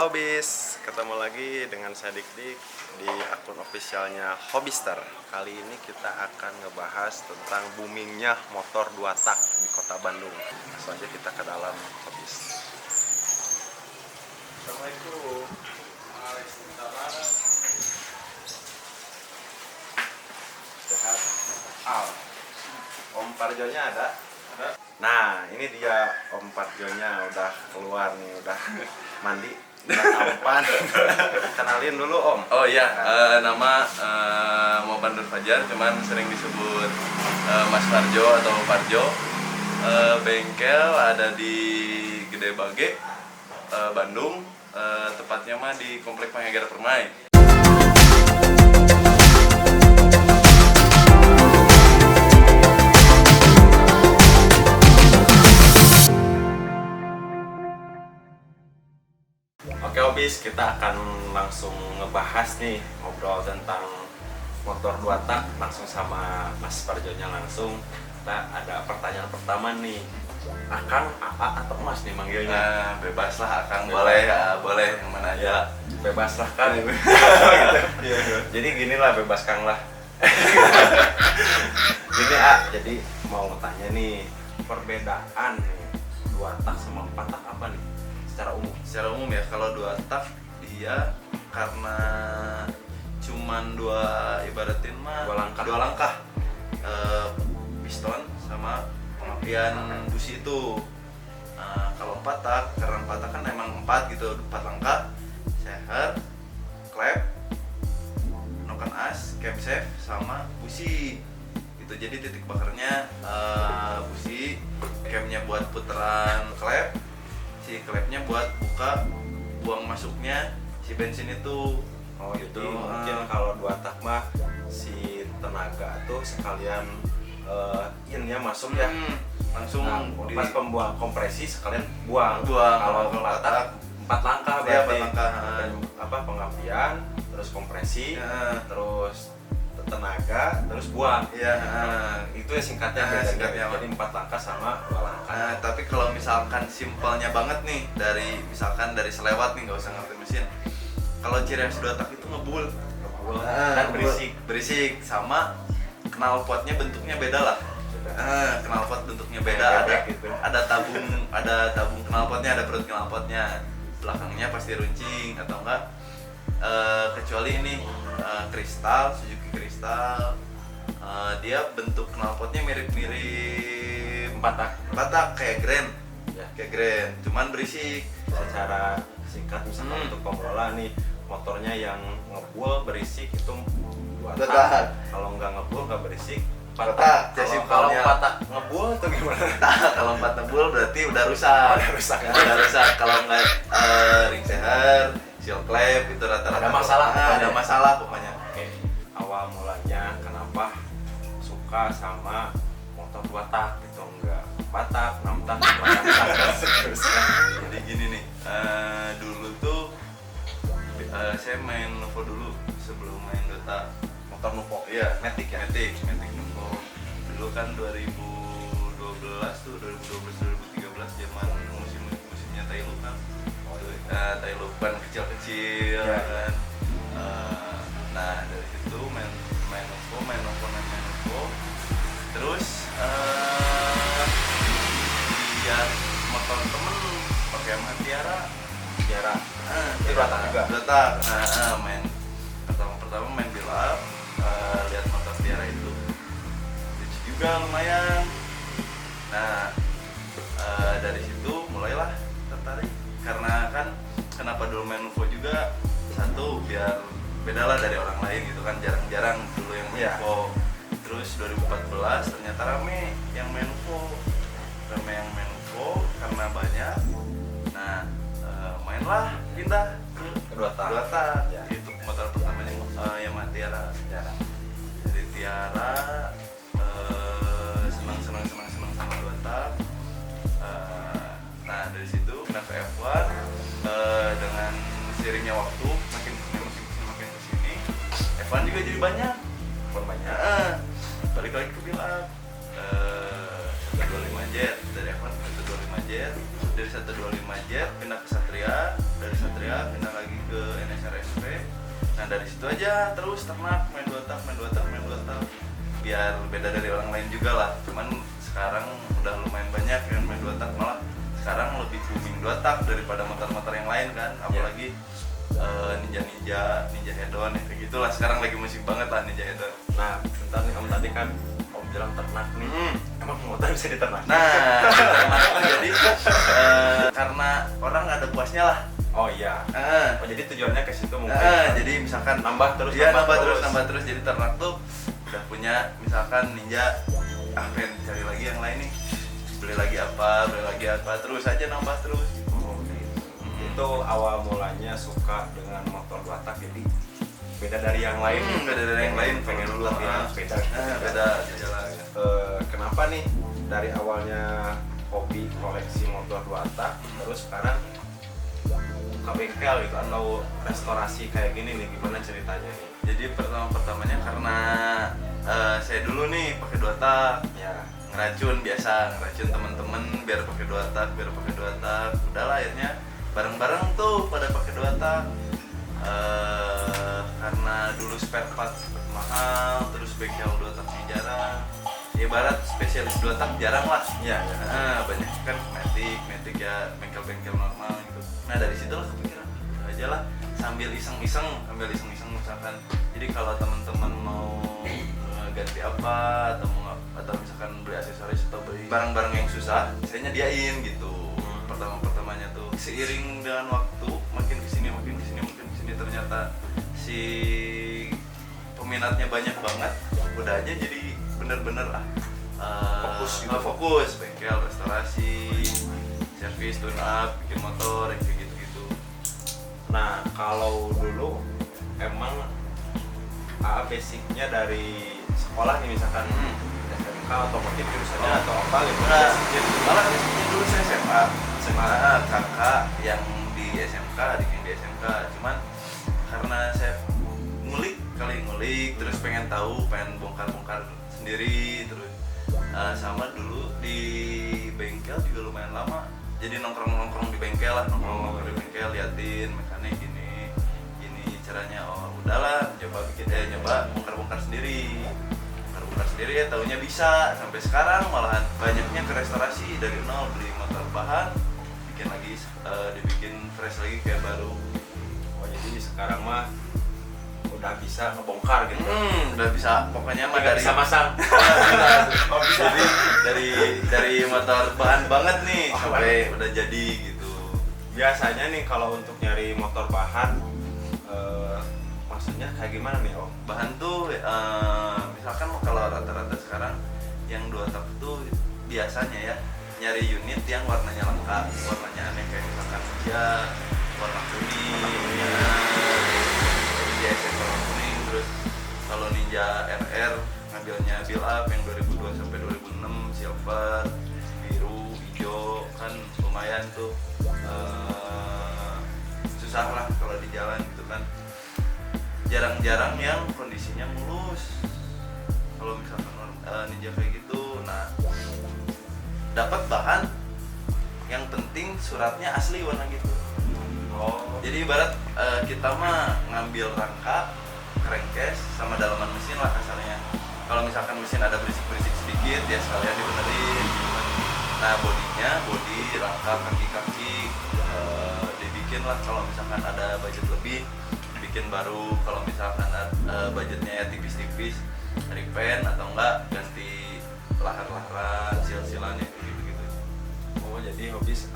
Halo Bis, ketemu lagi dengan saya Dik-Dik di akun officialnya Hobbyster. Kali ini kita akan ngebahas tentang boomingnya motor 2 tak di kota Bandung. Langsung aja kita ke dalam Hobbys. Assalamualaikum. Waalaikumsalam. Sehat. Om Parjonya ada? Nah, ini dia Om Parjonya udah keluar nih, udah mandi, udah tampan. Kenalin dulu Om. Oh iya, nama Muhammad Nur Fajar, cuman sering disebut Mas Parjo atau Parjo. Bengkel ada di Gede Bage, Bandung. Tepatnya mah di Komplek Pangegar Permai. Oke Hobbies, kita akan langsung ngebahas nih, ngobrol tentang motor 2 tak langsung sama Mas Parjonya langsung. Kita ada pertanyaan pertama nih. Akang, AA atau Mas nih manggilnya? Bebas lah, Akang boleh, boleh yang mana aja. Ya, bebas lah Kang. Gitu. Jadi gini lah, bebas Kang lah. Gini jadi mau tanya nih, perbedaan nih 2 tak sama 4 tak apa nih? Secara umum ya, kalau 2 tak dia karena cuman ibaratin mah dua langkah piston sama pengapian busi itu. Kalau 4 tak, karena 4 tak kan emang 4 gitu, 4 langkah, seher, klep, noken as, camshaft sama busi. Itu jadi titik bakarnya busi, camnya buat puteran klep, si klepnya buat buka buang masuknya si bensin itu. Oh itu mungkin kalau 2 tak mah si tenaga tuh sekalian innya masuk ya, langsung pas pembuang kompresi sekalian buang. Kalau 4 tak 4 langkah ya, berarti 4 langkah. apa pengapian, terus kompresi, terus tenaga, terus buang. Iya, itu ya singkatnya. Singkatnya. Jadi 4 langkah sama 2 langkah. Tapi kalau misalkan simpelnya banget nih, misalkan dari selewat nih, nggak usah ngerti mesin. Kalau ciri khas 2 tak itu ngebul Dan berisik sama knalpotnya bentuknya beda lah. Knalpot bentuknya beda, ada tabung knalpotnya, ada perut knalpotnya, belakangnya pasti runcing atau enggak, kecuali ini kristal, Suzuki kristal, dia bentuk knalpotnya mirip 4 tak kayak Grand ya. kayak Grand, cuman berisik. Secara singkat misalkan untuk pemula nih, motornya yang ngebul berisik itu 2 tak. Kalau nggak ngebul nggak berisik 4 tak. Kalau 4 tak ngebul itu gimana? Kalau 4 ngebul berarti udah rusak. Udah rusak. Kalau nggak ring seher, seal clamp itu rata-rata ada masalah pokoknya. Oke. Awal mulanya kenapa suka sama motor 2 tak gitu, enggak 4 tak, 6 tak, 8 tak seterusnya. Jadi gini nih, dulu tuh saya main Nuvo dulu sebelum main Dota. Motor Nuvo. Iya, Matic ya. Matic Nuvo. Dulu kan 2013 zaman musimnya Tailu kan. Tailu ban kecil-kecil kan. Nah dari situ main Nuvo. Terus lihat motor temen pakai Yamaha Tiara. Itu 2 tak juga. 2 tak. Main pertama main bilap, lihat motor Tiara itu lucu juga lumayan. Nah dari situ mulailah tertarik, karena kan kenapa dulu main Nuvo juga, satu biar beda lah dari orang lain gitu kan, jarang-jarang dulu yang main Nuvo. Terus 2014 ternyata rame yang main Nuvo karena banyak. Nah mainlah pindah ke 2 tak. 2 tak. Ya. Itu motor pertamanya Yamaha Tiara. Jadi Tiara, senang sama 2 tak. Nah dari situ pindah ke F1. Dengan seiringnya waktu makin kesini, F1 juga jadi banyak. Balik lagi ke bilap, 125 jet dari F1 ke 125 jet, dari 125 jet pindah ke Satria, dari Satria, pindah lagi ke NSRSP. Nah dari situ aja terus ternak main 2 tak biar beda dari orang lain juga lah. Cuman sekarang udah lumayan banyak yang main 2 tak, malah sekarang lebih booming 2 tak daripada motor-motor yang lain kan, apalagi Ninja Hedon ya, kayak gitulah. Sekarang lagi musim banget lah Ninja Hedon. Nah, bentar nih, Om tadi kan Om bilang ternak nih. Emang motor bisa diternak? Nah, ternak tuh jadi karena orang ada puasnya lah. Oh iya. Oh, jadi tujuannya ke situ mungkin. Jadi misalkan nambah terus. nambah terus. Jadi ternak tuh udah punya misalkan Ninja, pengen cari lagi yang lain nih. Beli lagi apa, terus aja nambah terus. Itu awal mulanya suka dengan motor 2 tak, jadi beda dari yang lain. Beda dari yang lain, pengen latihan sepeda. Beda jalan. Kenapa nih dari awalnya hobi koleksi motor 2 tak, terus sekarang buka bengkel gitu atau restorasi kayak gini nih, gimana ceritanya nih? Jadi pertamanya karena saya dulu nih pakai 2 tak, Ya, ngeracun temen-temen biar pakai 2 tak. Udahlah akhirnya bareng-bareng tuh pada pakai 2 tak. Karena dulu spare part mahal, terus bengkel 2 taknya jarang. Ya ibarat spesialis 2 tak jarang lah. ya. Banyak kan Matic ya, bengkel-bengkel normal gitu. Nah dari situ lah kepikiran aja lah, sambil iseng-iseng misalkan. Jadi kalau teman-teman mau ganti apa atau misalkan beli aksesoris atau beli barang-barang yang susah, saya nyediain gitu. Pertamanya tuh seiring dengan waktu makin kesini ternyata si peminatnya banyak banget. Udah aja jadi bener-bener fokus bengkel, restorasi, servis, tune up, bikin motor kayak gitu. Nah, kalau dulu emang basicnya dari sekolah nih, misalkan SMK otomotif jurusannya atau apa gitu. Malah basicnya dulu saya SMA, kakak yang di SMK, adik yang di SMK. Cuman karena saya ngulik, terus pengen bongkar sendiri, terus sama dulu di bengkel juga lumayan lama. Jadi nongkrong di bengkel lah, liatin mekanik gini caranya. Oh udahlah, nyoba bongkar sendiri ya, taunya bisa. Sampai sekarang malahan banyaknya ke restorasi dari nol, beli motor bahan, dibikin fresh lagi kayak baru. Oh, jadi sekarang mah udah bisa ngebongkar gitu. Udah bisa, pokoknya mah Nggak dari bisa masang. jadi dari motor bahan banget nih sampai udah jadi gitu. Biasanya nih kalau untuk nyari motor bahan, maksudnya kayak gimana nih Om? Bahan tuh misalkan kalau rata-rata sekarang yang 2 tak tuh biasanya ya nyari unit yang warnanya lengkap, warnanya aneh, kayak misalkan warna kuning, JSX warna kuning. Terus kalau Ninja RR ngambilnya build up yang 2002 sampai 2006, silver, biru, hijau, kan lumayan tuh. Susah lah kalau di jalan gitu kan. Jarang-jarang yang kondisinya mulus. Kalau misalkan Ninja kayak gitu, nah dapat bahan, yang penting suratnya asli warna gitu. Jadi ibarat kita mah ngambil rangka, crankcase sama dalaman mesin lah kasarnya. Kalau misalkan mesin ada berisik-berisik sedikit ya sekalian dibenerin. Nah bodi, rangka, kaki-kaki dibikin lah. Kalau misalkan ada budget lebih, bikin baru. Kalau misalkan budgetnya ya tipis-tipis, repaint atau enggak ganti lahar-laharan, sil-silannya gitu. Oh, jadi habis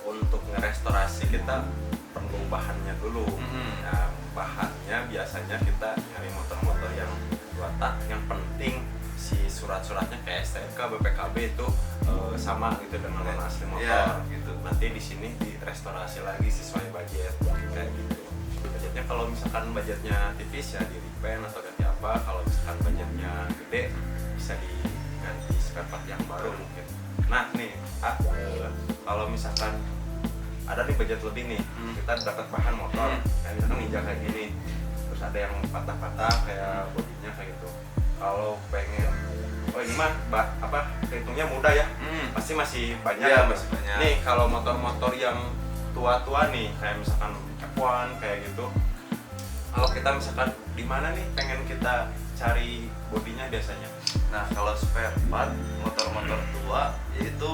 untuk ngerestorasi kita perlu bahannya dulu. Nah, bahannya biasanya kita nyari motor-motor yang 2 tak. Yang penting si surat-suratnya kayak STNK, BPKB itu sama gitu dengan warna asli motor. Ya, gitu. Nanti di sini direstorasi lagi sesuai budget kayak gitu. Budgetnya kalau misalkan budgetnya tipis ya di repaint atau ganti apa. Kalau misalkan budgetnya gede bisa diganti spare part yang baru mungkin. Nah nih, kalau misalkan ada nih budget lebih nih, kita dapat bahan motor, kayak misalkan Ninja kayak gini, terus ada yang patah-patah kayak bodinya kayak gitu. Kalau pengen, oh ini mah hitungnya mudah ya, pasti masih banyak. Ya, masih banyak. Nih kalau motor-motor yang tua-tua nih kayak misalkan F1 kayak gitu, kalau kita misalkan di mana nih pengen kita cari bodinya biasanya? Nah kalau spare part motor-motor tua yaitu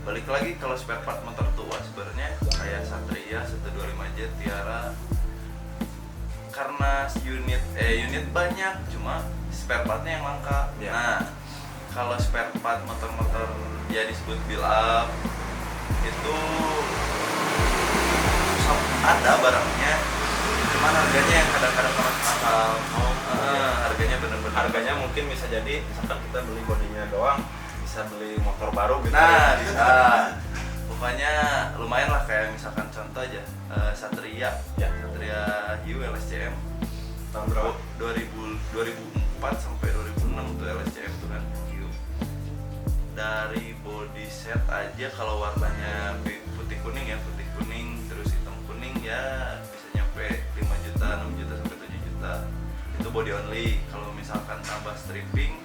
balik lagi, kalau spare part motor tua sebenarnya kayak Satria 125J, Tiara, karena unit banyak cuma spare partnya yang langka. Ya. Nah kalau spare part motor-motor ya disebut build up itu ada barangnya, cuman harganya yang kadang-kadang masih mahal. Harganya bener-bener, Harganya mungkin bisa jadi misalkan kita beli bodinya doang bisa beli motor baru gitu. nah ya. bisa pokoknya lumayan lah, kayak misalkan contoh aja Satria Ya. Satria Hiu LSCM Tahun berapa? 2004 sampai 2006 tuh LSCM tuh kan Hiu. Dari body set aja kalau warnanya putih kuning terus hitam kuning ya bisa nyampe 5 juta, 6 juta sampai 7 juta. Itu body only. Kalau misalkan tambah stripping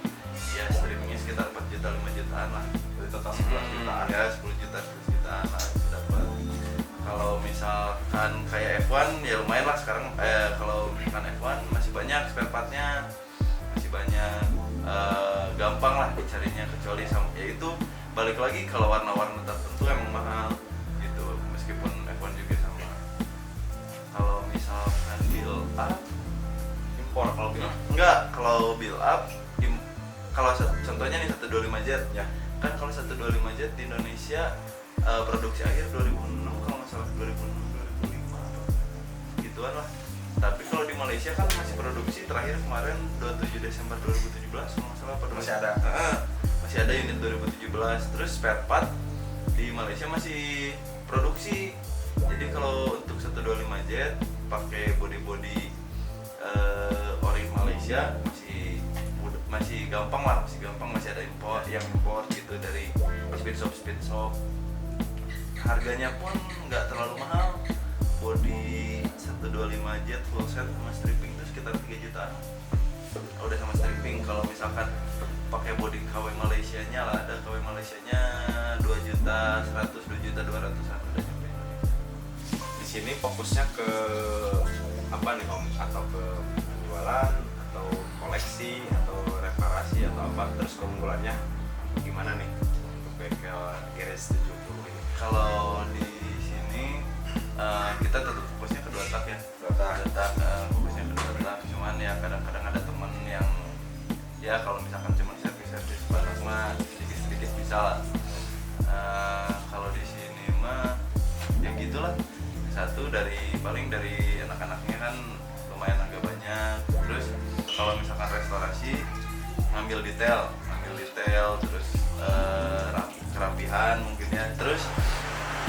ya strippingnya sekitar 4 juta 5 jutaan lah. Jadi total 11 jutaan. Ya 10 juta 11 jutaan lah bisa dapat. Kalau misalkan kayak F1 ya lumayan lah sekarang. Kalau misalkan F1 masih banyak spare partnya, masih banyak, gampang lah dicarinya, kecuali sama ya itu balik lagi kalau warna-warna tertentu emang mahal gitu, meskipun F1 juga sama. Kalau misalkan build up Impor kalau bilang. enggak, kalau build up kalau contohnya nih 125Z Ya. kan, kalau 125Z di Indonesia produksi akhir 2006 kalau nggak salah, 2006 2005 gituan lah. Tapi kalau di Malaysia kan masih produksi terakhir kemarin 27 Desember 2017 kalau nggak salah, pada Masih ada. masih ada unit 2017. Terus spare part di Malaysia masih produksi. Jadi kalau untuk 125Z pakai body ori Malaysia masih gampang lah, masih ada import, yang import gitu dari speed shop. Harganya pun nggak terlalu mahal. Body 125Z full set sama stripping itu sekitar 3 jutaan. Udah sama stripping. Kalau misalkan pakai body KW Malaysianya lah, ada KW Malaysianya 2 juta 100, 2 juta 200 udah nyampe. Di sini fokusnya ke apa nih Om? Atau ke penjualan atau koleksi atau reparasi atau apa? Terus keunggulannya gimana nih untuk bengkel GRS 70 ini? Kalau di sini kita tetap fokusnya ke 2 tak ya. Fokusnya ke 2 tak. Cuman ya kadang-kadang ada temen yang ya kalau misalkan cuma servis barang mah sedikit-sedikit bisa lah. Kalau di sini mah ya gitulah. Satu paling dari anak-anaknya kan lumayan agak banyak. Terus kalau misalkan restorasi ngambil detail terus kerapihan mungkin ya. Terus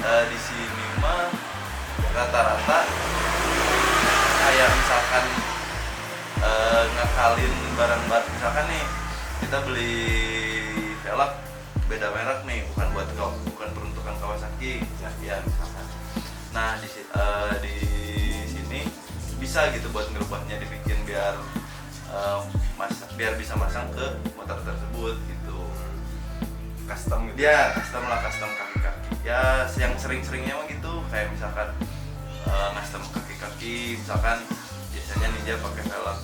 di sini mah rata-rata kayak misalkan ngakalin barang-barang, misalkan nih kita beli velg beda merek nih, bukan peruntukan Kawasaki ya misalkan. Nah di sini bisa gitu buat ngerubahnya, dibikin biar bisa masang ke motor tersebut gitu. Custom gitu. Ya custom kaki-kaki ya, yang sering-seringnya mah gitu, kayak misalkan custom kaki-kaki, misalkan biasanya Ninja pakai velg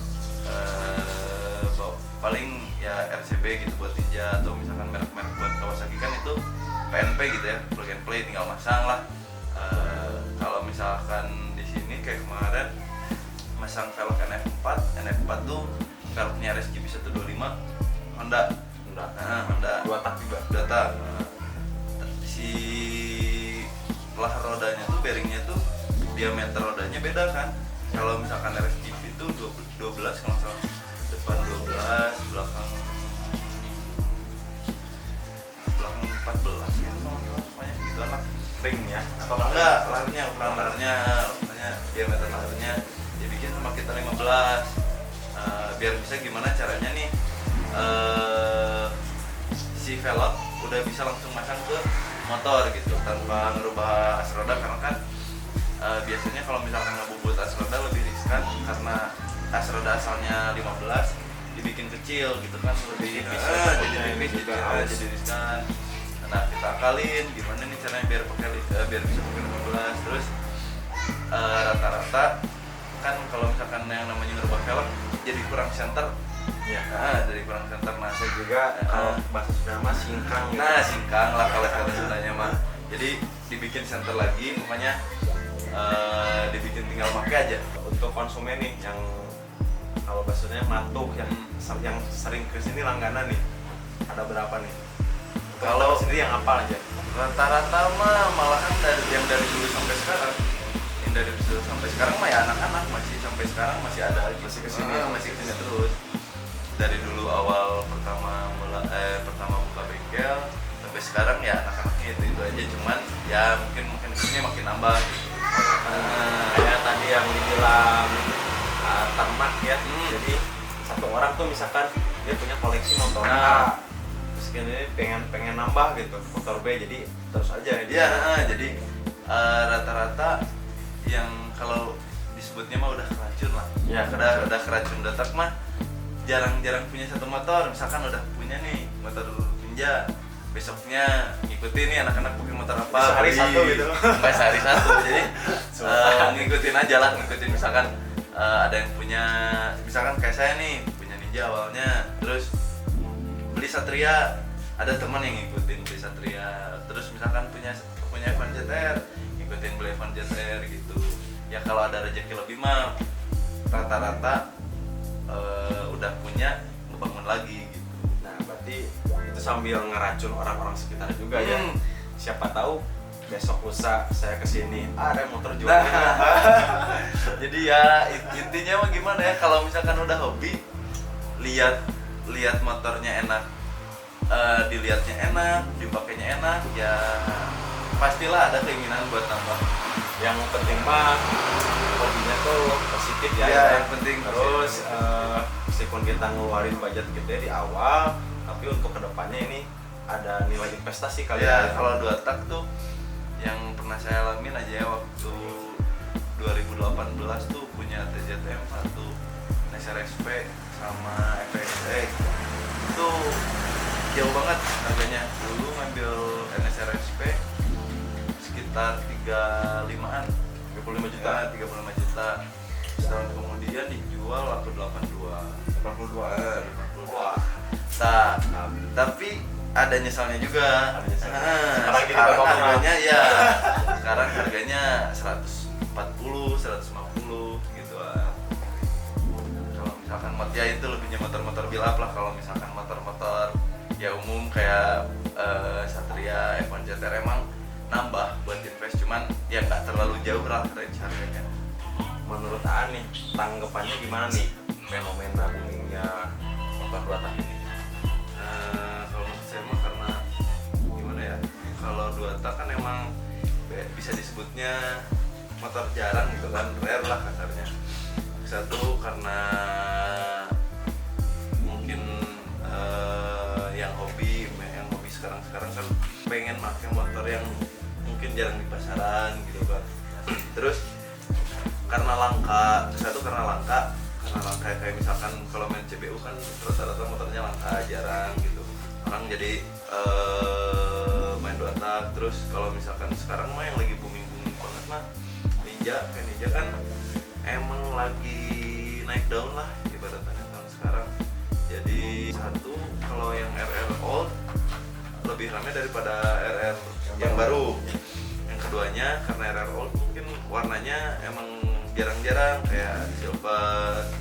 paling ya RCB gitu buat Ninja, atau misalkan merek-merek buat Kawasaki kan itu PNP gitu ya, plug and play tinggal masang lah. Kalau misalkan di sini kayak kemarin masang velg NF4 tuh velgnya RSGB 125 Honda. Honda 2 tak juga. data si pelah rodanya tuh, bearingnya tuh diameter rodanya beda kan. Kalau misalkan RSGP itu 12 kalau salah, depan 12, belakang 14 ya, pokoknya gitu lah. Ring ya atau Enggak, ukuran laharnya diameter laharnya dibikin sama kita 15. Biar bisa gimana caranya nih, si velg udah bisa langsung masang ke motor gitu tanpa ngerubah as roda, karena kan biasanya kalau misalkan ngebubut as roda lebih riskan karena as roda asalnya 15 dibikin kecil gitu kan, lebih tipis, jadi riskan. Nah kita akalin gimana nih caranya biar biar bisa pakai 15. Terus rata-rata kan kalau misalkan yang namanya ngerubah velg jadi kurang center. Ya. Nah, dari kurang center. Nah Saya juga kalau bahasa Sunda mah singkang gitu. nah singkang lah kalau kata Sundanya mah. Jadi dibikin center lagi, makanya dibikin tinggal pakai aja. Untuk konsumen nih yang kalau bahasanya matuh yang sering kesini langganan nih, ada berapa nih? Kalau sendiri yang apa aja? rata-rata mah malahan dari dulu sampai sekarang, yang dari dulu sampai sekarang mah ya anak-anak masih sampai sekarang masih ada lagi. Masih kesini, masih kesini terus. Dari dulu awal pertama buka bengkel sampai sekarang ya anak-anaknya itu aja, cuman ya mungkin kesini makin nambah gitu. Kayak tadi yang dibilang ternak ya. Jadi satu orang tuh misalkan dia punya koleksi motor A, terus ini pengen nambah gitu motor B, jadi terus aja Iya, jadi rata-rata yang kalau disebutnya mah udah keracun lah. Ya, udah keracun datak mah jarang-jarang punya satu motor. Misalkan udah punya nih motor Ninja, besoknya ngikutin nih anak-anak pakai motor apa, sehari satu gitu. sampai sehari satu. Jadi ngikutin aja lah, ngikutin misalkan ada yang punya, misalkan kayak saya nih punya Ninja awalnya, terus beli Satria, ada teman yang ngikutin beli Satria. Terus misalkan punya Evan JTR, ngikutin beli Evan JTR gitu. Ya kalau ada rezeki lebih mah rata-rata udah punya ngebangun lagi gitu. Nah, berarti itu sambil ngeracun orang-orang sekitar juga ya. Siapa tahu besok lusa saya kesini ada motor jual. Jadi ya intinya mah gimana ya, kalau misalkan udah hobi, lihat motornya enak, dilihatnya enak, dipakainya enak, ya pastilah ada keinginan buat nambah. Yang penting mah hobinya tuh positif ya. Yang penting terus meskipun kita ngeluarin budget gede di awal, tapi untuk kedepannya ini ada nilai investasi kali ya. Kalau 2 tak tuh yang pernah saya alamin aja ya, waktu 2018 tuh punya TZM 1, SRSP sama FSE itu jauh banget harganya. Dulu ngambil NSRSP sekitar 35-an, 35 juta. Ya, 35 juta. Setahun kemudian dijual laku 82. Wah. Tapi ada nyesalnya juga. Sekarang harganya ya. Sekarang harganya 140, 150 gitu. Kalau misalkan ya itu lebihnya motor-motor build up lah. Kalau misalkan motor-motor ya umum kayak Satria, Evan JTR emang nambah buat invest, cuman ya nggak terlalu jauh lah range harganya. Menurut Aan nih, tanggapannya gimana nih fenomena boomingnya motor 2 tak ini? Kalau menurut saya mah karena gimana ya, kalau 2 tak kan emang bisa disebutnya motor jarang gitu kan, rare lah kasarnya. Satu karena mungkin yang hobi sekarang kan pengen pakai motor yang mungkin jarang di pasaran gitu kan. Terus karena langka kayak misalkan kalau main CBU kan rata-rata motornya langka, jarang gitu. Orang jadi main 2 tak. Terus kalau misalkan sekarang mah yang lagi booming banget mah Ninja kan emang lagi naik daun lah ibaratnya tahun sekarang. Jadi satu, kalau yang RR old lebih ramai daripada RR yang baru. Yang keduanya karena RR old mungkin warnanya emang jarang-jarang, kayak silver,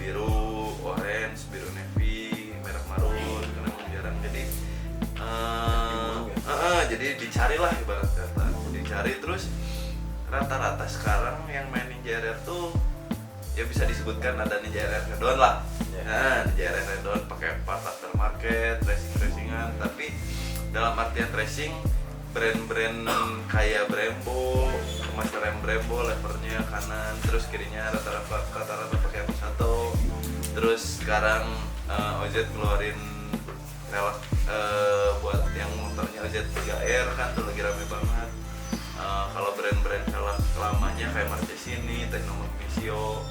biru, orange, biru navy, merah marun, kan emang jarang. Jadi jadi dicari lah ibarat kata, dicari. Terus rata-rata sekarang yang main Ninja RR tuh ya bisa disebutkan ada Ninja RR hedon lah. Nah, Ninja RR hedon pakai part aftermarket, racingan, tapi dalam artian racing brand-brand kayak Brembo, master rem Brembo, levernya kanan, terus kirinya rata-rata pakai Apusato. Terus sekarang OZ ngeluarin velg buat yang motornya OZ 3R kan tuh lagi rame banget. Kalau brand-brand velg lamanya kayak Marchesini, Tecnomagnesio,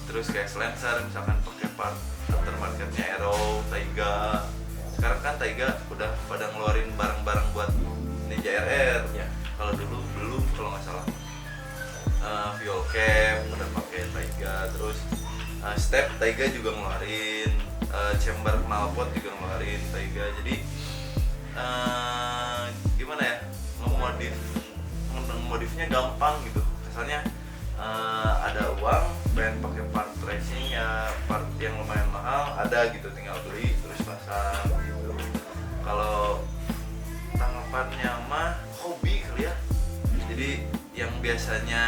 terus kayak Slancer misalkan pakai part aftermarketnya Aero, Taiga, sekarang kan Taiga udah pada ngeluarin barang-barang buat Ninja RR Ya. kalau dulu belum kalau nggak salah. Fuel cap udah pakai Taiga, terus step Taiga juga ngeluarin, chamber knalpot juga ngeluarin Taiga. Jadi gimana ya, ngemodifnya gampang gitu. Kesannya ada uang, pengen pakai part racing ya, part yang lumayan mahal ada gitu, tinggal beli terus pasang gitu. Kalau tanggapannya mah hobi kali ya. Jadi yang biasanya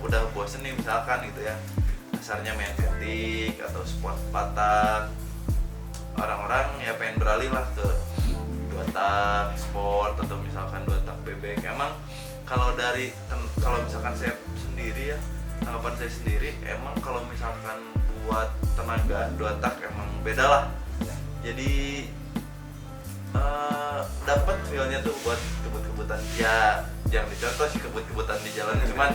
udah bosen nih misalkan gitu ya, dasarnya main ketik atau sport patak, orang-orang ya pengen beralih lah ke dua tak sport atau misalkan dua tak bebek. Emang kalau misalkan saya sendiri ya, tanggapan saya sendiri, emang kalau misalkan buat tenaga dua tak emang beda lah. Jadi dapat feelnya tuh buat kebut-kebutan ya, jangan dicontoh sih kebut-kebutan di jalan, cuman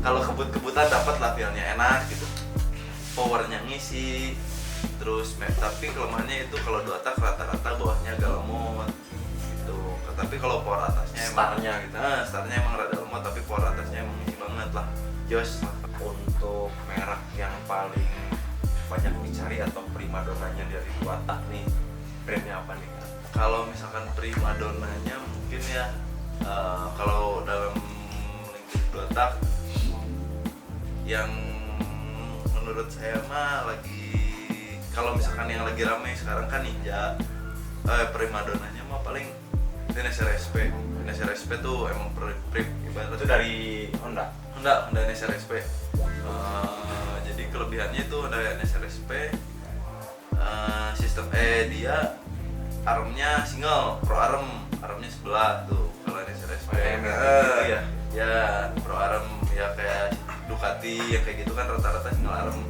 kalau kebut-kebutan dapat lah feelnya, enak gitu, powernya ngisi terus. Tapi kelemahannya itu kalau dua tak rata-rata bawahnya agak lemot gitu. Tapi kalau power atasnya emang Startnya gitu. startnya emang rada lemot, tapi power atasnya emang ngisi banget lah, jos lah. Untuk merek yang paling banyak dicari atau primadonanya dari dua tak nih, brandnya apa nih? Kalau misalkan primadonanya mungkin ya, kalau dalam lingkup dua tak yang menurut saya mah lagi, kalau misalkan yang lagi rame sekarang kan Ninja, primadonanya mah paling NSR-SP. NSR-SP tuh emang ibaratnya Itu dari Honda. Honda NSR-SP. Jadi kelebihannya itu Honda NSR-SP, sistem dia armnya single, pro armnya sebelah tuh kalau NSR-SP. Gitu ya. Ya pro arm ya kayak Ducati yang kayak gitu kan rata-rata single arm.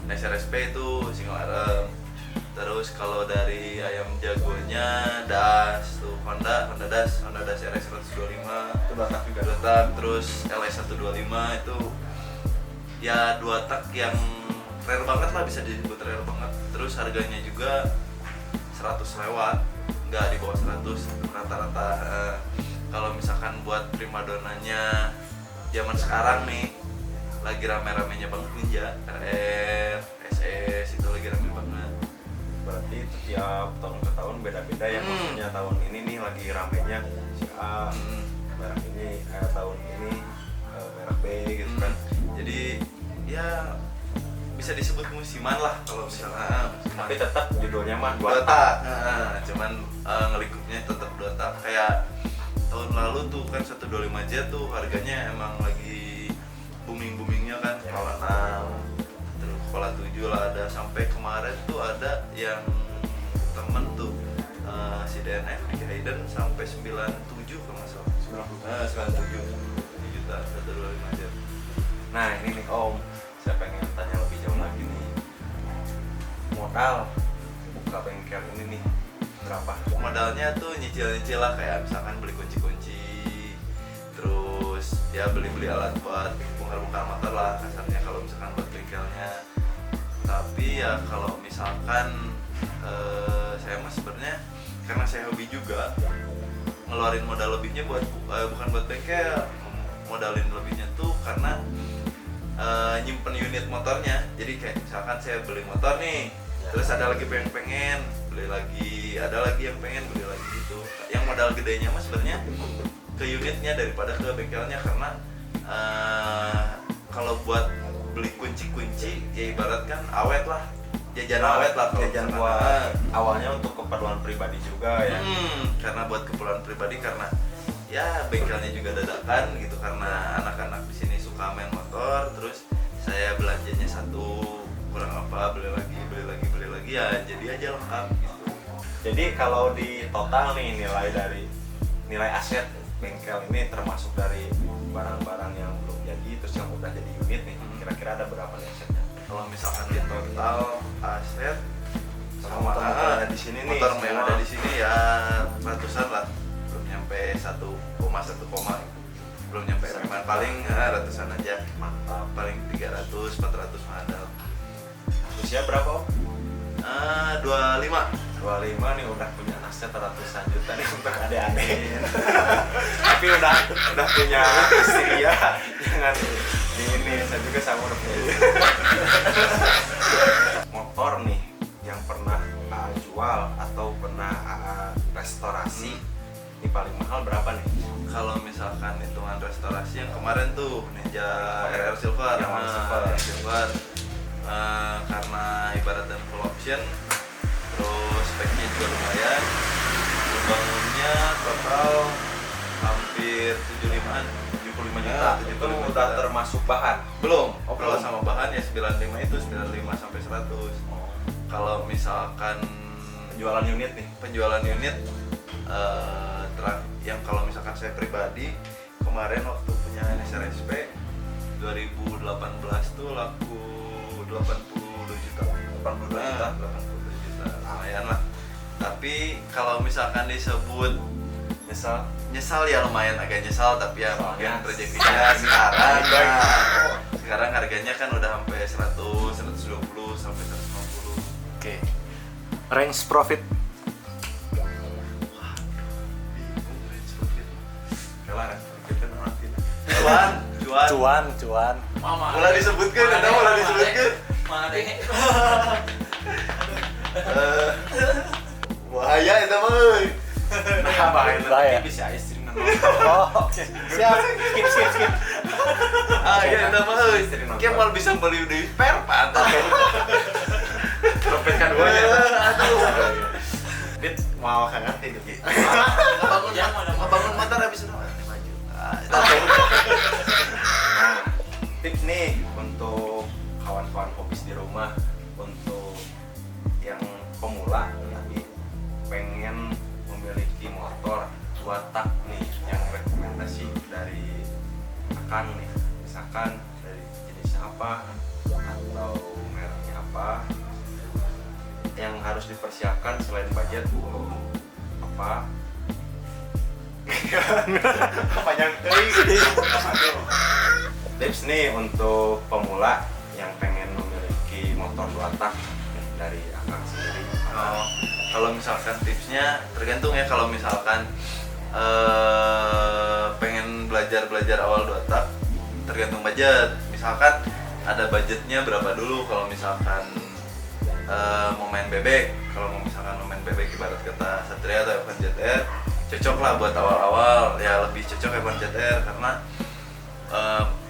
NSR-SP itu single arm. Terus kalau dari ayam jagonya Das tuh Honda Das RS 125 Itu dua tak juga. dua tak. Terus LS 125 itu ya dua tak yang rare banget lah, bisa disebut rare banget. Terus harganya juga 100 lewat, nggak di bawah 100 rata-rata. Kalau misalkan buat primadonanya zaman sekarang nih, lagi rame-ramenya banget Ninja RR, SS itu lagi rame banget. Berarti itu tiap tahun ke tahun beda-beda ya. Maksudnya tahun ini nih lagi ramenya si A, merek ini tahun ini merek B gitu kan. Jadi ya bisa disebut musiman lah kalau misalnya musiman. Tapi tetap judulnya mah dua dua tak. tak, cuman ngelingkupnya tetap dua tak. Kayak tahun lalu tuh kan 125J tuh harganya emang lagi booming-boomingnya kan, Ya. Kepala 6, terus Kepala 7 lah ada. Sampai kemarin tuh ada yang temen tuh si DNF di Hayden sampai 97 kalau nggak salah. 97 juta 125J. Nah ini nih Om, saya pengen tanya lebih jauh lagi nih. Modal buka bengkel ini nih berapa? Modalnya tuh nyicil-nyicil lah, kayak misalkan beli kunci-kunci, terus ya beli-beli alat buat bongkar-bongkar motor lah kasarnya kalau misalkan buat bengkelnya. Tapi ya kalau misalkan saya mah sebenarnya karena saya hobi juga, ngeluarin modal lebihnya buat bukan buat bengkel, modalin lebihnya tuh karena nyimpen unit motornya. Jadi kayak misalkan saya beli motor nih, terus ada lagi pengen beli lagi, ada lagi yang pengen beli lagi gitu. Yang modal gedenya mah sebenarnya ke unitnya daripada ke bengkelnya, karena kalau buat beli kunci-kunci ya ibarat kan awet lah, jajan awet lah kalau Jajan misalkan. buat awalnya untuk keperluan pribadi juga ya. Karena buat keperluan pribadi, karena ya bengkelnya juga dadakan gitu, karena anak-anak di sini suka main motor. Terus saya belanjanya satu kurang apa, beli lagi ya, jadi aja lengkap gitu. Jadi kalau di total nih nilai aset bengkel ini termasuk dari barang-barang yang belum jadi terus yang udah jadi unit nih, kira-kira ada berapa nih asetnya? Kalau misalkan di total aset Sama motor-motor di sini nih, motor yang semua. ada di sini ya ratusan lah, belum nyampe 1,1 belum nyampe, memang paling ratusan aja, Mantap. paling 300 400 mah ada. Usia berapa Om? 25 25 nih udah punya aset ratusan juta nih untuk adik-adik. Tapi udah punya istri ya. Jangan di ini, saya juga sama udah punya istri. Motor nih yang pernah jual atau pernah restorasi ini paling mahal berapa nih? Kalau misalkan hitungan restorasi yang kemarin tuh Ninja RR Silver, Yang warna silver. Silver. Karena ibaratnya full option, terus speknya juga lumayan, bangunnya total hampir 75 juta. Nah, itu udah termasuk bahan. Belum. Oh, Kalau belum. sama bahan ya 95 itu 95 sampai 100. Kalau misalkan Penjualan unit nih. penjualan unit yang kalau misalkan saya pribadi kemarin waktu punya NSRSP 2018 tuh laku 80 juta. 82 juta. 80 juta. Lumayan lah. Tapi kalau misalkan disebut nyesal ya lumayan agak nyesal, tapi ya mungkin rezekinya sekarang. Sekarang harganya kan udah sampai 100, 120 sampai 150. Oke. Range profit Kelar kita nanti. cuan. Mulai disebutkan, ada mulai disebutkan. Bahaya itu mah. Nah, bahaya Bahaya. nanti bisa istri nonton. Oh, oke. Siap. Skip. Iya itu mah. Kayak mau bisa beli di spare part. Trompet kan gue ya. Aduh. Dit mau ngerti gitu. Ngebangun motor habis itu 5 juta. Nah, tips nih untuk kawan-kawan hobis di rumah, untuk yang pemula tapi pengen memiliki motor 2 tak nih, yang rekomendasi dari Akang nih, misalkan dari jenisnya apa atau mereknya apa yang harus dipersiapkan selain budget apa? Panjang tips nih untuk pemula yang pengen memiliki motor 2 tak dari Akang sendiri. Oh, kalau misalkan tipsnya tergantung ya. Kalau misalkan pengen belajar awal 2 tak, tergantung budget. Misalkan ada budgetnya berapa dulu. Kalau misalkan mau main bebek, kalau misalkan mau main bebek ibarat kata Satria atau Evan ZR, cocok lah buat awal-awal. Ya lebih cocok Evan ZR karena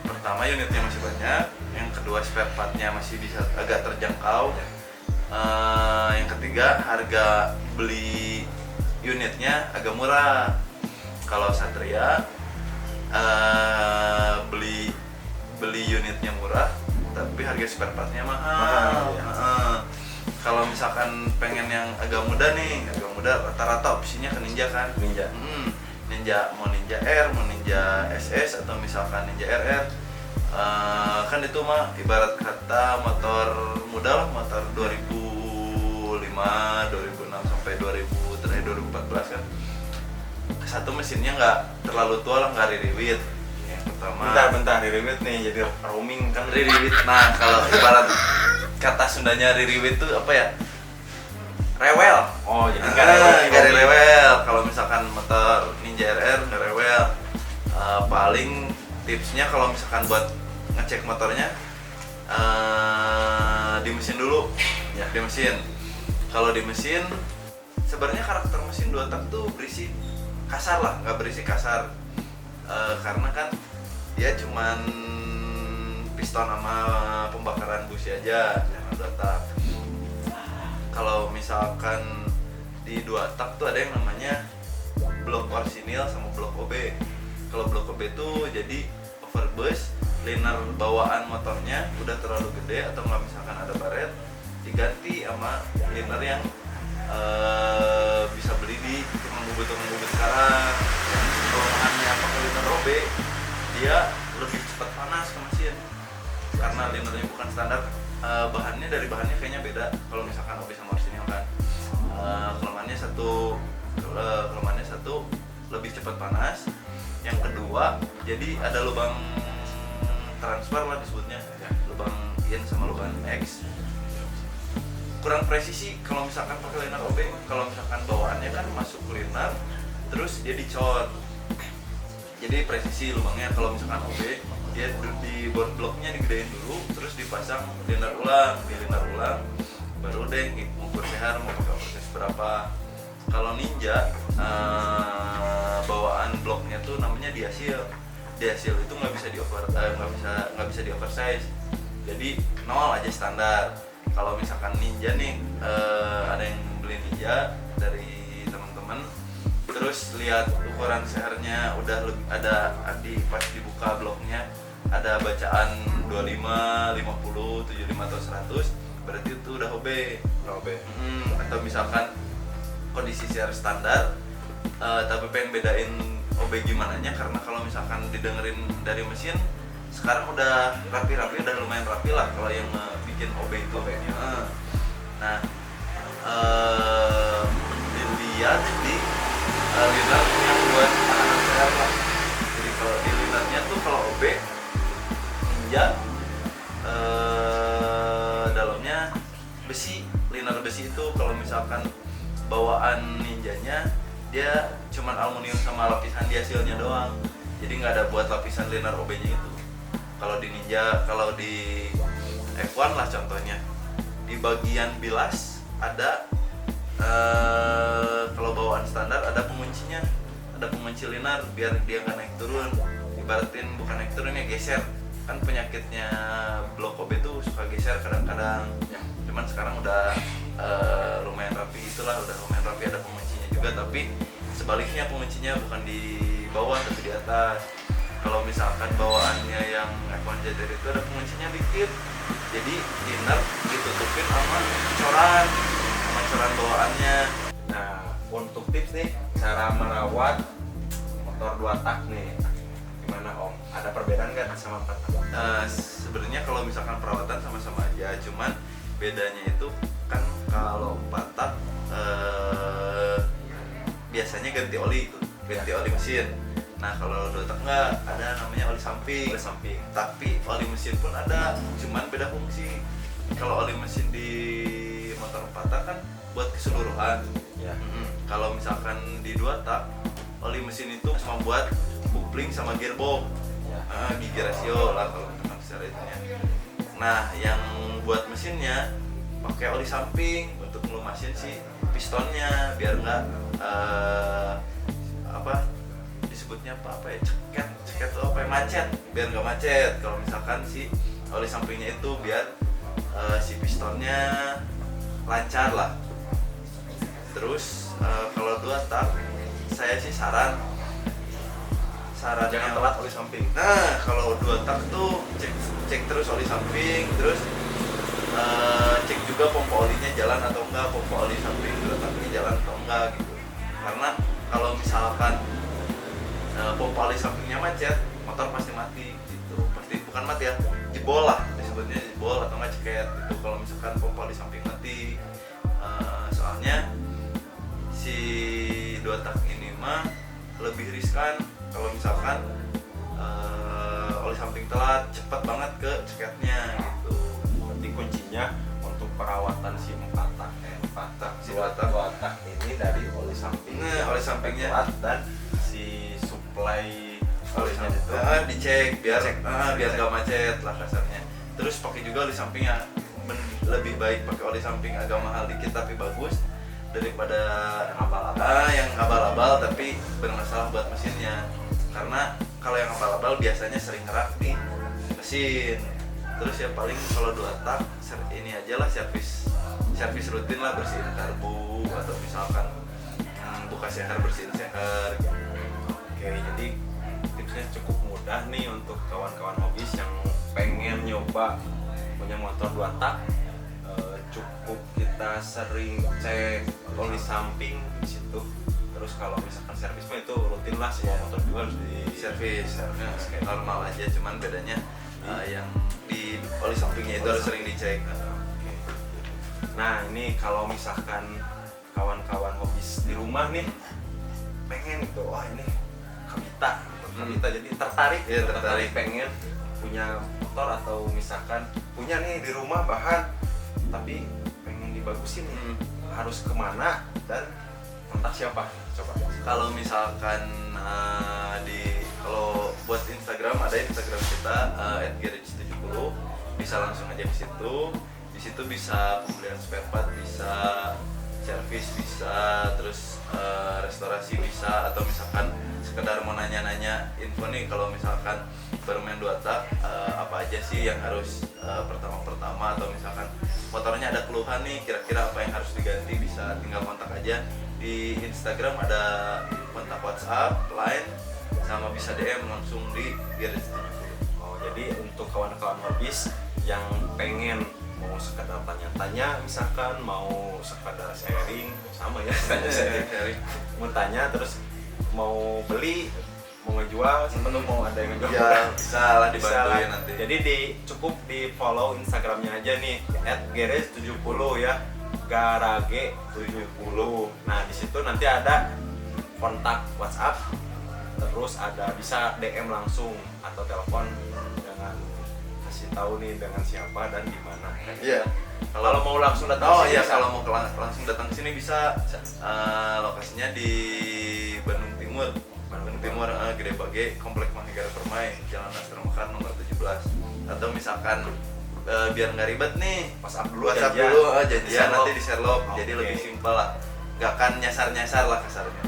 pertama unitnya masih banyak, yang kedua spare partnya masih bisa agak terjangkau, yang ketiga harga beli unitnya agak murah. Kalau Satria beli unitnya murah tapi harga spare partnya mahal. Kalau misalkan pengen yang agak muda rata-rata opsinya ke Ninja kan. Ninja, mau Ninja R, mau Ninja SS atau misalkan Ninja RR. Kan itu mah ibarat kata motor muda lah, motor 2005, 2006 sampai 2000 terakhir 2014 kan. Satu mesinnya nggak terlalu tua lah, nggak ririwit. Yang pertama. Bentar ririwit nih, jadi roaming kan. Ririwit. Nah, kalau ibarat kata Sundanya ririwit itu apa ya? Rewel. Oh, jadi Nggak rewel. Kalau misalkan motor Ninja RR nggak rewel. Paling tipsnya kalau misalkan buat ngecek motornya di mesin dulu. Ya, di mesin. Kalau di mesin sebenarnya karakter mesin 2 tak tuh berisi kasar lah, nggak berisi kasar. Karena kan dia cuman piston sama pembakaran busi aja, jangan 2 tak. Kalau misalkan di 2 tak tuh ada yang namanya blok orsinil sama blok OB. Kalau blok OB tuh jadi overbus, liner bawaan motornya udah terlalu gede atau nggak misalkan ada baret, diganti sama liner yang bisa beli di tukang bubut sekarang. Kelemahannya apa ke liner OB? Dia lebih cepat panas ke mesin karena linernya bukan standar. Bahannya dari bahannya kayaknya beda. Kalau misalkan OB sama orsinil kan, kelemahannya satu lebih cepat panas. Yang kedua, jadi ada lubang transfer lah disebutnya, lubang in sama lubang X. kurang presisi kalau misalkan pakai liner OB. Kalau misalkan bawaannya kan masuk liner terus dia dicor, jadi presisi lubangnya. Kalau misalkan OB dia di board blocknya digedein dulu terus dipasang liner ulang, di liner ulang baru deh ngukur sehar mau pakai proses berapa. Kalau Ninja bawaan bloknya tuh namanya diasil. Diasil itu nggak bisa di oversize, jadi 0 aja standar. Kalau misalkan Ninja nih ada yang beli Ninja dari teman-teman terus lihat ukuran sehernya udah ada pas dibuka bloknya ada bacaan 25, 50, 75 atau 100, berarti itu udah OB. Atau misalkan kondisi seher standar tapi pengen bedain OB gimana nya, karena kalau misalkan didengerin dari mesin sekarang udah rapi-rapi, udah lumayan rapi lah kalau yang bikin OB itu. Nah dilihat di liner yang buat anak seher lah. Jadi kalau di linernya tuh kalau OB Ninja dalamnya besi, liner besi itu. Kalau misalkan bawaan Ninjanya dia cuman aluminium sama lapisan diasilnya doang, jadi nggak ada buat lapisan liner OB nya itu. Kalau di Ninja, kalau di F1 lah contohnya, di bagian bilas ada kalau bawaan standar ada penguncinya, ada pengunci liner biar dia nggak naik turun. Ibaratin bukan naik turun ya, geser. Kan penyakitnya blok OB itu suka geser kadang-kadang ya. Cuman sekarang udah lumayan rapi, itulah udah lumayan rapi, ada penguncinya juga. Tapi sebaliknya penguncinya bukan di bawah tapi di atas. Kalau misalkan bawaannya yang F1 Jagger itu ada penguncinya dikit, jadi liner ditutupin sama coran bawaannya. Nah, untuk tips nih cara merawat motor 2 tak nih, gimana Om? Ada perbedaan nggak sama 4 tak? Sebenarnya kalau misalkan perawatan sama-sama aja, cuman bedanya itu kan kalau 4 tak biasanya ganti oli mesin. Nah kalau 2 tak nggak, ada namanya oli samping. Tapi oli mesin pun ada, cuman beda fungsi. Kalau oli mesin di motor 4 tak kan buat keseluruhan. Ya. Kalau misalkan di 2 tak, oli mesin itu cuma buat coupling sama gearbox. Ya. Gigi rasio lah kalau misalkan secara itunya. Nah yang buat mesinnya pakai oli samping untuk ngelumasin si pistonnya biar nggak disebutnya apa ya, ceket tuh apa ya, macet, biar nggak macet. Kalau misalkan si oli sampingnya itu biar si pistonnya lancar lah. Terus kalau 2 tak saya sih sarannya Jangan telat oli samping. Nah kalau 2 tak tuh cek terus oli samping, terus cek juga pompa olinya jalan atau enggak, pompa oli samping 2 tak ini jalan atau enggak gitu. Karena kalau misalkan pompa oli sampingnya macet, motor pasti mati gitu. Pasti bukan mati ya, jebol lah disebutnya, jebol atau enggak ceket gitu kalau misalkan pompa oli samping mati. Soalnya si 2 tak ini mah lebih riskan kalau misalkan oli samping telat, cepet banget ke ceketnya gitu. Berarti kuncinya untuk perawatan si 4 tak, Si 2 tak ini dari oli samping. Nah, oli sampingnya telat dan si supply olinya itu dicek biar nggak macet lah kasarnya. Terus pakai juga oli samping yang lebih baik pakai oli samping agak mahal dikit tapi bagus daripada yang abal-abal tapi bermasalah buat mesinnya. Karena kalau yang abal-abal biasanya sering ngerak di mesin. Terus ya paling kalau 2 tak ini aja lah, servis rutin lah, bersihin karbu atau misalkan buka seher, bersihin seher gitu. Oke, jadi tipsnya cukup mudah nih untuk kawan-kawan hobis yang pengen nyoba punya motor 2 tak. Cukup kita sering cek oli samping di situ. Terus kalau misalkan servis mah itu rutin lah, semua motor juga harus di servis kayak normal aja, cuman bedanya yang di oli sampingnya itu harus sering dicek. Nah ini kalau misalkan kawan-kawan hobis di rumah nih pengen gitu, wah ini Kamita jadi tertarik, tertarik pengen punya motor, atau misalkan punya nih di rumah bahan tapi pengen dibagusin nih, harus kemana dan kontak siapa? Coba. Kalau misalkan kalau buat Instagram, ada Instagram kita @garage70, bisa langsung aja di situ. Di situ bisa pembelian spare part, bisa servis, bisa terus restorasi bisa, atau misalkan sekedar mau nanya-nanya info nih kalau misalkan baru main 2 tak apa aja sih yang harus pertama-pertama, atau misalkan motornya ada keluhan nih kira-kira apa yang harus diganti, bisa tinggal kontak aja di Instagram, ada kontak WhatsApp, Line, sama bisa DM langsung di Garage 70. Oh, jadi untuk kawan-kawan hobis yang pengen mau sekedar tanya-tanya, misalkan mau sekedar sharing, sama ya tanya sharing, mau tanya terus mau beli, mau ngejual, sebelum mau ada yang ngejual, Ya bisa lah dibantuin nanti. Jadi cukup di follow Instagramnya aja nih @garage70 ya, garage 70. Nah di situ nanti ada kontak WhatsApp, terus ada bisa DM langsung atau telepon dengan kasih tahu nih dengan siapa dan di mana. Iya. Kalau mau langsung datang Oh sini iya, bisa. kalau mau langsung datang ke sini bisa. Lokasinya di Bandung Timur. Bandung Timur, Gede Bage, Komplek Manggara Permai, Jalan Astra Mekar nomor 17. Atau misalkan biar nggak ribet nih, WhatsApp dulu, WhatsApp janjian. dulu, Di janjian Sherlock. nanti di Sherlock. Oke. Jadi lebih simpel lah. Nggak akan nyasar-nyasar lah kasarnya.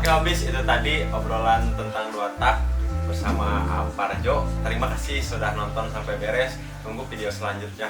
Oke, habis itu tadi obrolan tentang 2 tak bersama Parjo. Terima kasih sudah nonton sampai beres. Tunggu video selanjutnya.